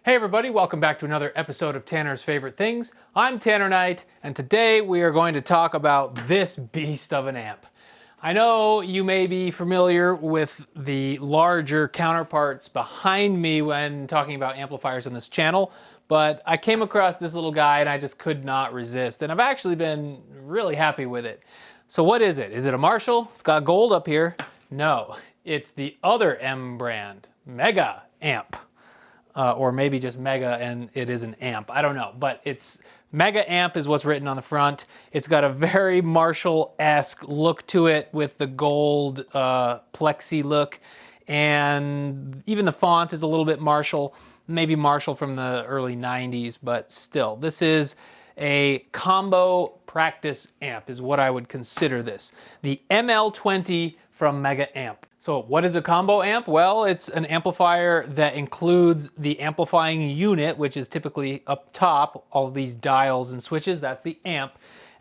Hey everybody, welcome back to another episode of Tanner's Favorite Things. I'm Tanner Knight, and today we are going to talk about this beast of an amp. I know you may be familiar with the larger counterparts behind me when talking about amplifiers on this channel, but I came across this little guy and I just could not resist, and I've actually been really happy with it. So what is it? Is it a Marshall? It's got gold up here. No, it's the other M brand, Mega Amp. Or maybe just Mega and it is an amp. I don't know, but it's Mega Amp is what's written on the front. It's got a very Marshall-esque look to it with the gold plexi look, and even the font is a little bit Marshall, maybe Marshall from the early 90s, but still. This is a combo practice amp is what I would consider this. The ML20 from Mega Amp. So what is a combo amp? Well, it's an amplifier that includes the amplifying unit, which is typically up top, all of these dials and switches, that's the amp,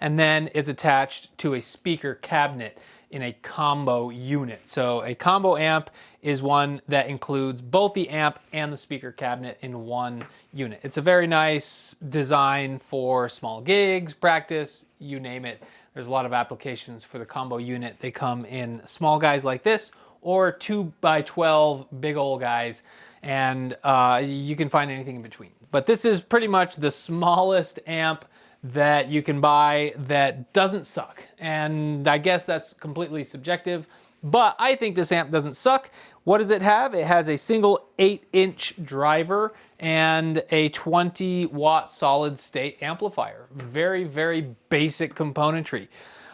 and then is attached to a speaker cabinet in a combo unit. So a combo amp is one that includes both the amp and the speaker cabinet in one unit. It's a very nice design for small gigs, practice, you name it. There's a lot of applications for the combo unit. They come in small guys like this, or 2x12 big old guys, and you can find anything in between. But this is pretty much the smallest amp that you can buy that doesn't suck. And I guess that's completely subjective, but I think this amp doesn't suck. What does it have? It has a single 8-inch driver and a 20-watt solid-state amplifier. Very, very basic componentry.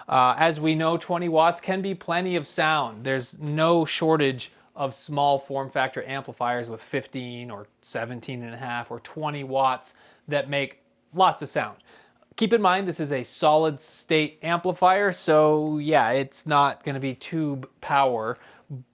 As we know, 20 watts can be plenty of sound. There's no shortage of small form factor amplifiers with 15 or 17.5 or 20 watts that make lots of sound. Keep in mind, this is a solid state amplifier, so yeah, it's not going to be tube power,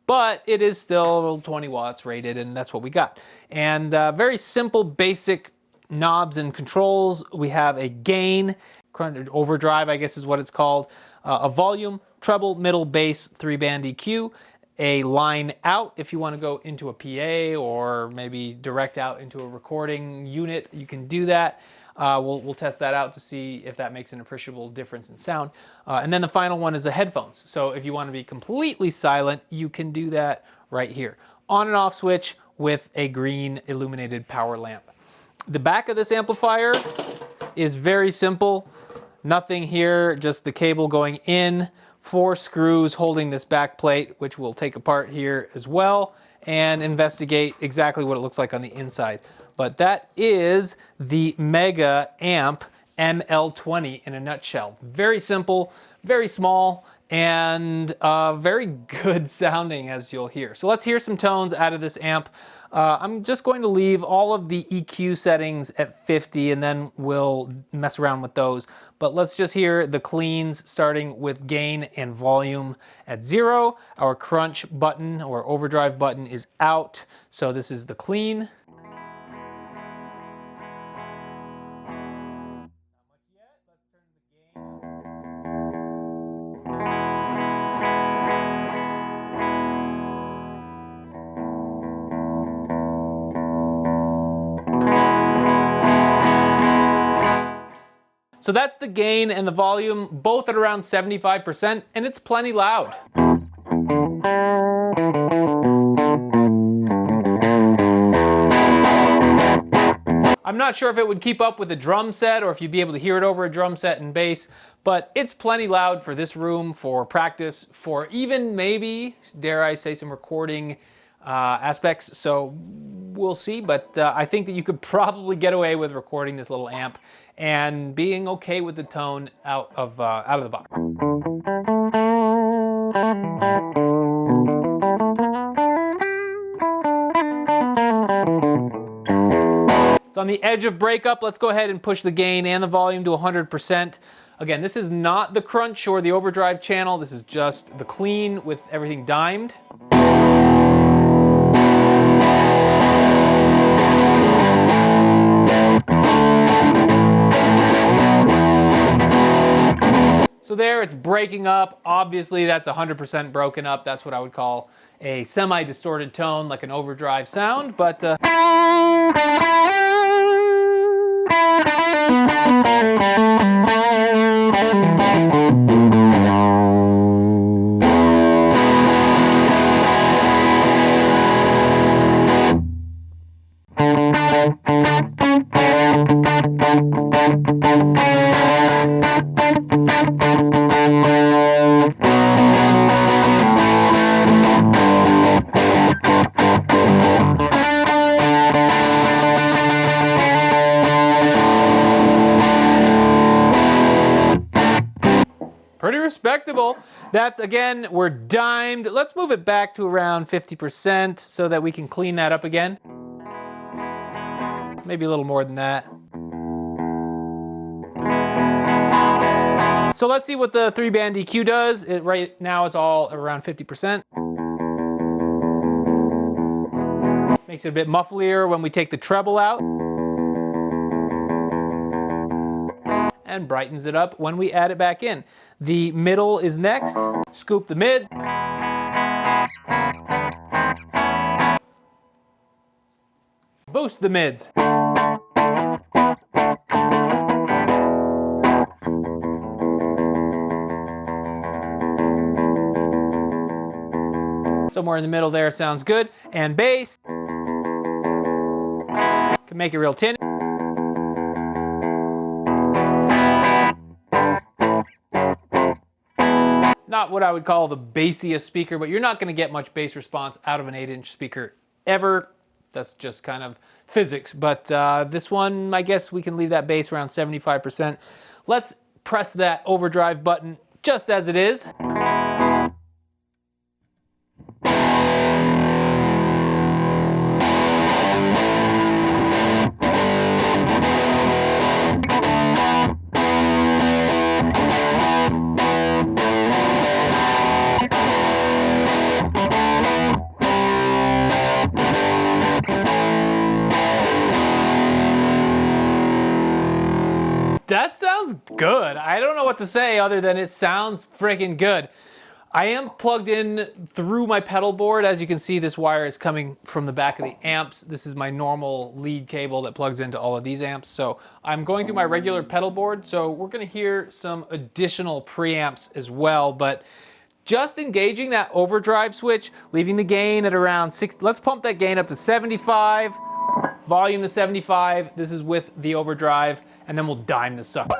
but it is still 20 watts rated, and that's what we got. And very simple, basic knobs and controls. We have a gain, overdrive, I guess is what it's called, a volume, treble, middle, bass, 3-band EQ, a line out if you want to go into a PA or maybe direct out into a recording unit, you can do that. We'll test that out to see if that makes an appreciable difference in sound. And then the final one is the headphones. So if you want to be completely silent, you can do that right here. On and off switch with a green illuminated power lamp. The back of this amplifier is very simple. Nothing here, just the cable going in, 4 screws holding this back plate, which we'll take apart here as well and investigate exactly what it looks like on the inside. But that is the Mega Amp ML20 in a nutshell. Very simple, very small, and very good sounding, as you'll hear. So let's hear some tones out of this amp. I'm just going to leave all of the EQ settings at 50 and then we'll mess around with those. But let's just hear the cleans starting with gain and volume at 0. Our crunch button or overdrive button is out. So this is the clean. So that's the gain and the volume, both at around 75%, and it's plenty loud. I'm not sure if it would keep up with a drum set or if you'd be able to hear it over a drum set and bass, but it's plenty loud for this room, for practice, for even maybe, dare I say, some recording aspects. So we'll see, but I think that you could probably get away with recording this little amp and being okay with the tone out of the box. It's on the edge of breakup. Let's go ahead and push the gain and the volume to 100%. Again, this is not the crunch or the overdrive channel. This is just the clean with everything dimed. So there, it's breaking up. Obviously, that's 100% broken up. That's what I would call a semi-distorted tone, like an overdrive sound, but Pretty respectable. That's, again, we're dimed. Let's move it back to around 50% so that we can clean that up again. Maybe a little more than that. So let's see what the 3-band EQ does. Right now it's all around 50%. Makes it a bit mufflier when we take the treble out. And brightens it up when we add it back in. The middle is next. Scoop the mids. Boost the mids. Somewhere in the middle there sounds good. And bass. Can make it real tinny. Not what I would call the bassiest speaker, but you're not going to get much bass response out of an 8-inch speaker ever. That's just kind of physics. But this one, I guess we can leave that bass around 75%. Let's press that overdrive button just as it is. That sounds good. I don't know what to say other than it sounds freaking good. I am plugged in through my pedal board. As you can see, this wire is coming from the back of the amps. This is my normal lead cable that plugs into all of these amps. So I'm going through my regular pedal board. So we're going to hear some additional preamps as well. But just engaging that overdrive switch, leaving the gain at around 6. Let's pump that gain up to 75. Volume to 75. This is with the overdrive. And then we'll dime this sucker.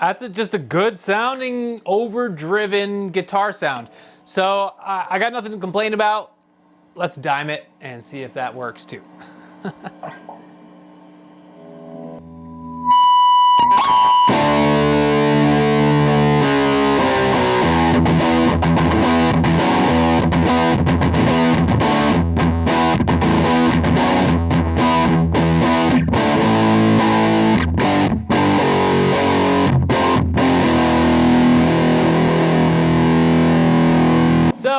That's just a good sounding, overdriven guitar sound. So I got nothing to complain about. Let's dime it and see if that works too.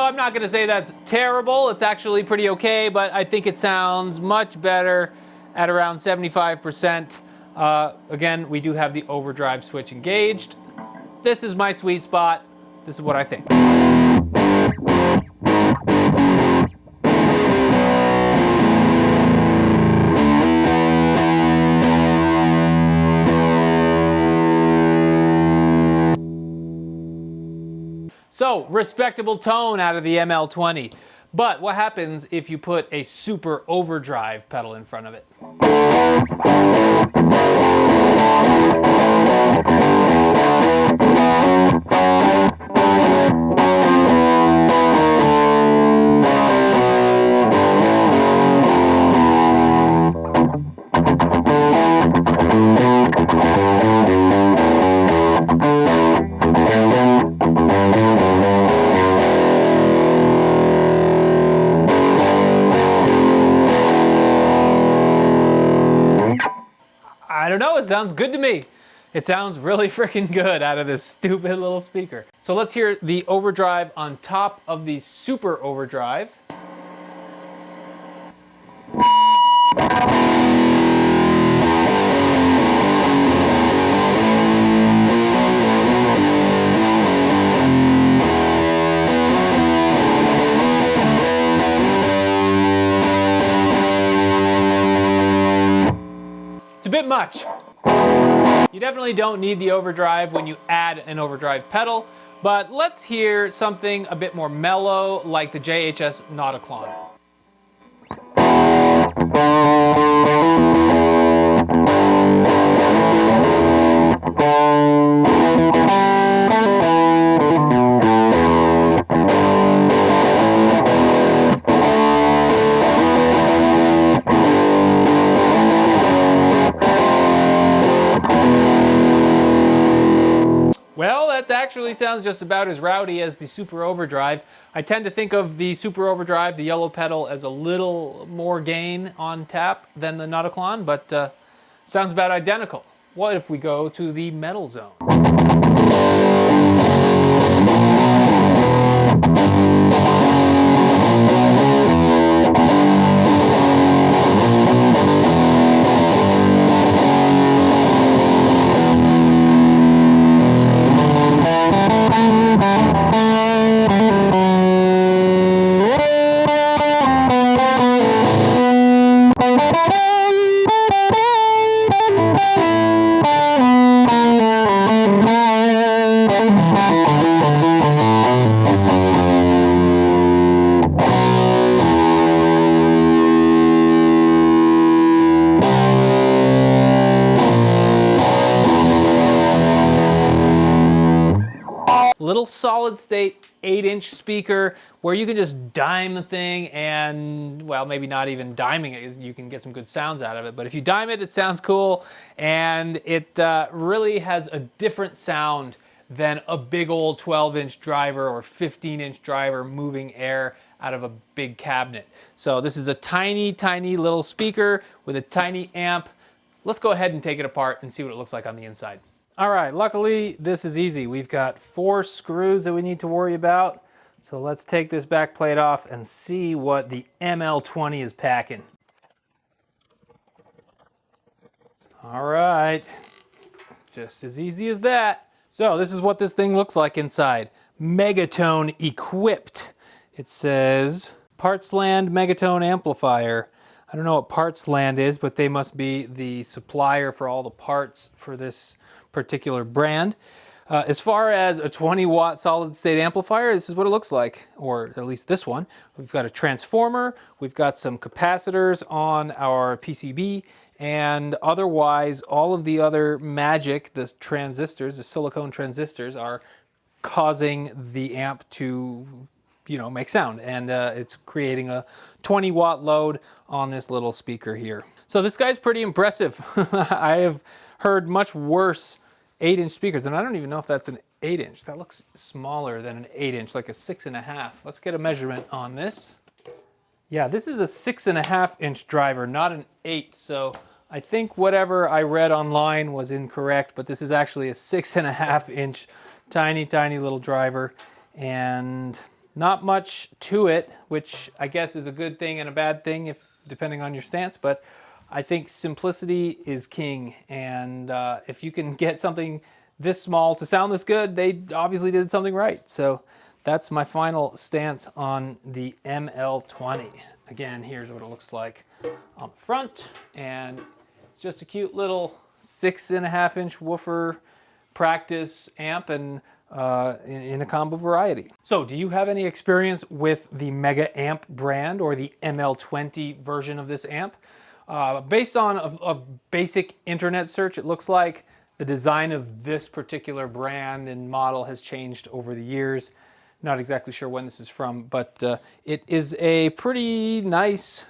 I'm not going to say that's terrible. It's actually pretty okay, but I think it sounds much better at around 75%. Again, we do have the overdrive switch engaged. This is my sweet spot. This is what I think. So, respectable tone out of the ML20. But what happens if you put a super overdrive pedal in front of it? It sounds good to me. It sounds really freaking good out of this stupid little speaker. So let's hear the overdrive on top of the super overdrive. It's a bit much. You definitely don't need the overdrive when you add an overdrive pedal, but let's hear something a bit more mellow like the JHS Nauticlon. Well, that actually sounds just about as rowdy as the Super Overdrive. I tend to think of the Super Overdrive, the yellow pedal, as a little more gain on tap than the Nauticlon, but sounds about identical. What if we go to the metal zone? Little solid state 8-inch speaker where you can just dime the thing and, well, maybe not even diming it, you can get some good sounds out of it, but if you dime it, it sounds cool, and it really has a different sound than a big old 12-inch driver or 15-inch driver moving air out of a big cabinet. So this is a tiny, tiny little speaker with a tiny amp. Let's go ahead and take it apart and see what it looks like on the inside. All right, luckily this is easy. We've got 4 screws that we need to worry about. So let's take this back plate off and see what the ML20 is packing. All right, just as easy as that. So this is what this thing looks like inside. Megatone equipped. It says Partsland Megatone amplifier. I don't know what Partsland is, but they must be the supplier for all the parts for this particular brand. As far as a 20-watt solid-state amplifier, this is what it looks like, or at least this one. We've got a transformer, we've got some capacitors on our PCB, and otherwise all of the other magic, the transistors, the silicone transistors, are causing the amp to, you know, make sound, and it's creating a 20-watt load on this little speaker here. So this guy's pretty impressive. I have heard much worse 8-inch speakers, and I don't even know if that's an 8-inch. That looks smaller than an 8-inch, like a 6.5. Let's get a measurement on this. Yeah, this is a 6.5-inch driver, not an 8. So I think whatever I read online was incorrect, but this is actually a 6.5-inch tiny, tiny little driver, and not much to it, which I guess is a good thing and a bad thing, if depending on your stance, but I think simplicity is king, and if you can get something this small to sound this good, they obviously did something right. So that's my final stance on the ML20. Again, here's what it looks like on the front, and it's just a cute little 6.5-inch woofer practice amp, and in a combo variety. So do you have any experience with the Mega Amp brand or the ML20 version of this amp? Based on a basic internet search, it looks like the design of this particular brand and model has changed over the years. Not exactly sure when this is from, but it is a pretty nice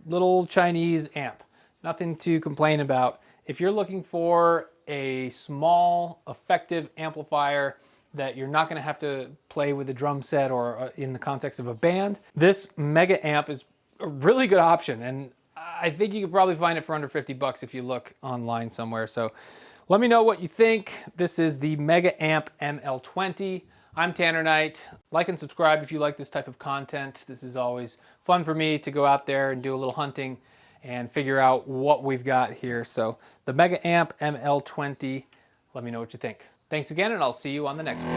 little Chinese amp. Nothing to complain about. If you're looking for a small, effective amplifier that you're not going to have to play with a drum set or in the context of a band, this Mega Amp is a really good option. And I think you could probably find it for under 50 bucks if you look online somewhere. So let me know what you think. This is the Mega Amp ML20. I'm Tanner Knight. Like and subscribe if you like this type of content. This is always fun for me to go out there and do a little hunting and figure out what we've got here. So the Mega Amp ML20, let me know what you think. Thanks again, and I'll see you on the next one.